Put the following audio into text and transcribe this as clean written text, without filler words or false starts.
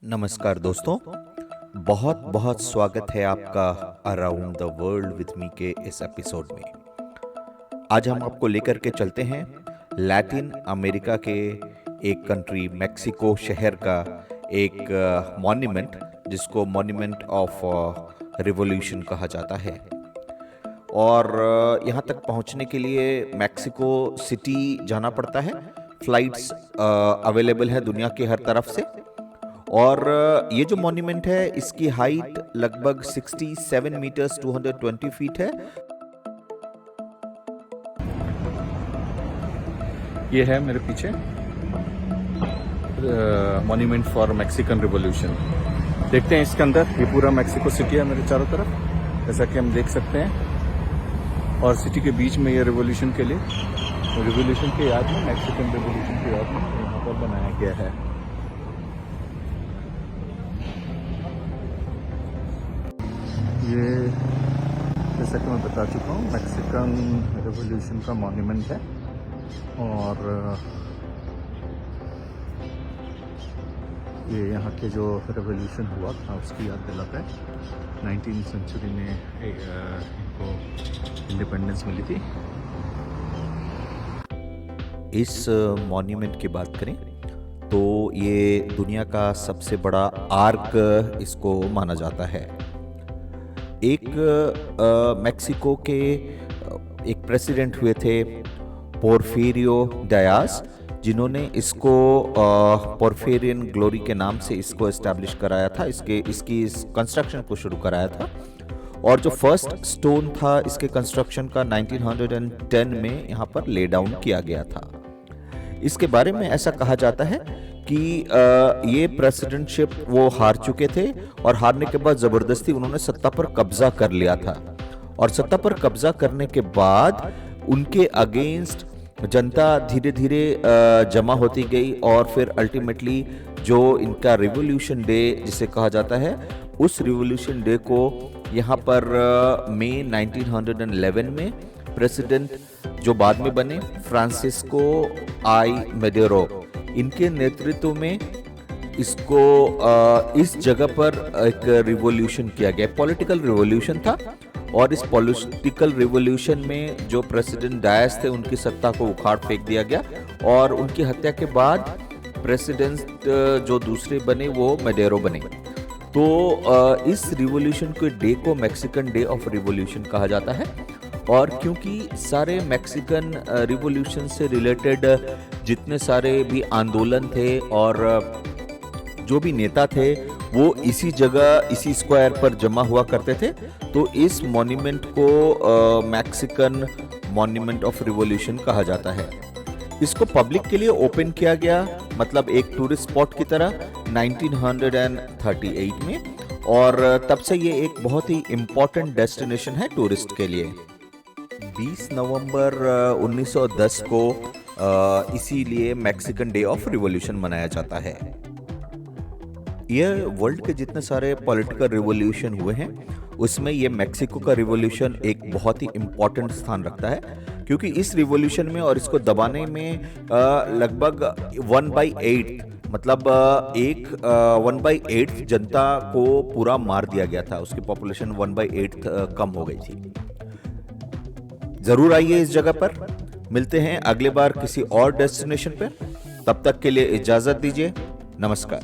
नमस्कार दोस्तों, बहुत बहुत स्वागत है आपका around the world with me के इस एपिसोड में। आज हम आपको लेकर के चलते हैं लैटिन अमेरिका के एक कंट्री मैक्सिको शहर का एक मॉन्यूमेंट जिसको मॉन्यूमेंट ऑफ रिवॉल्यूशन कहा जाता है। और यहाँ तक पहुँचने के लिए मैक्सिको सिटी जाना पड़ता है। फ्लाइट्स अवेलेबल है दुनिया के हर तरफ से। और ये जो मॉन्यूमेंट है इसकी हाइट लगभग 67 मीटर्स 220 फीट है। ये है मेरे पीछे मॉन्यूमेंट फॉर मैक्सिकन रिवॉल्यूशन। देखते हैं इसके अंदर। ये पूरा मैक्सिको सिटी है मेरे चारों तरफ, जैसा कि हम देख सकते हैं। और सिटी के बीच में ये रिवॉल्यूशन के याद में, मैक्सिकन रिवॉल्यूशन के याद में यहाँ पर बनाया गया है। ये जैसा कि मैं बता चुका हूँ मैक्सिकन रिवॉल्यूशन का मॉन्यूमेंट है। और ये यहाँ के जो रिवॉल्यूशन हुआ था उसकी याद दिलाता है। 19वीं सेंचुरी में इनको इंडिपेंडेंस मिली थी। इस मॉन्यूमेंट की बात करें तो ये दुनिया का सबसे बड़ा आर्क इसको माना जाता है। एक मैक्सिको के एक प्रेसिडेंट हुए थे पोर्फिरियो डायस, जिन्होंने इसको पोर्फिरियन ग्लोरी के नाम से इसको एस्टैब्लिश कराया था, इसकी कंस्ट्रक्शन को शुरू कराया था। और जो फर्स्ट स्टोन था इसके कंस्ट्रक्शन का 1910 में यहाँ पर ले डाउन किया गया था। इसके बारे में ऐसा कहा जाता है कि ये प्रेसिडेंटशिप वो हार चुके थे और हारने के बाद जबरदस्ती उन्होंने सत्ता पर कब्जा कर लिया था। और सत्ता पर कब्जा करने के बाद उनके अगेंस्ट जनता धीरे धीरे जमा होती गई और फिर अल्टीमेटली जो इनका रिवॉल्यूशन डे जिसे कहा जाता है, उस रिवॉल्यूशन डे को यहाँ पर मई 1911 में प्रेसिडेंट जो बाद में बने फ्रांसिस्को आई मेडेरो, इनके नेतृत्व में इसको इस जगह पर एक रिवॉल्यूशन किया गया। पॉलिटिकल रिवॉल्यूशन था और इस पॉलिटिकल रिवॉल्यूशन में जो प्रेसिडेंट डायस थे उनकी सत्ता को उखाड़ फेंक दिया गया। और उनकी हत्या के बाद प्रेसिडेंट जो दूसरे बने वो मेडेरो बने। तो इस रिवॉल्यूशन के डे को मैक्सिकन डे ऑफ रिवॉल्यूशन कहा जाता है। और क्योंकि सारे मैक्सिकन रिवॉल्यूशन से रिलेटेड जितने सारे भी आंदोलन थे और जो भी नेता थे वो इसी जगह इसी स्क्वायर पर जमा हुआ करते थे, तो इस मॉन्यूमेंट को मैक्सिकन मॉन्यूमेंट ऑफ रिवॉल्यूशन कहा जाता है। इसको पब्लिक के लिए ओपन किया गया, मतलब एक टूरिस्ट स्पॉट की तरह 1938 में। और तब से ये एक बहुत ही इम्पोर्टेंट डेस्टिनेशन है टूरिस्ट के लिए। 20 नवंबर 1910 को इसीलिए मैक्सिकन डे ऑफ रिवॉल्यूशन मनाया जाता है। यह वर्ल्ड के जितने सारे पॉलिटिकल रिवॉल्यूशन हुए हैं उसमें ये मैक्सिको का रिवॉल्यूशन एक बहुत ही इम्पोर्टेंट स्थान रखता है, क्योंकि इस रिवॉल्यूशन में और इसको दबाने में लगभग 1/8 मतलब 1/8 जनता को पूरा मार दिया गया था। उसकी पॉपुलेशन 1/8 कम हो गई थी। जरूर आइए इस जगह पर। मिलते हैं अगले बार किसी और डेस्टिनेशन पर। तब तक के लिए इजाजत दीजिए। नमस्कार।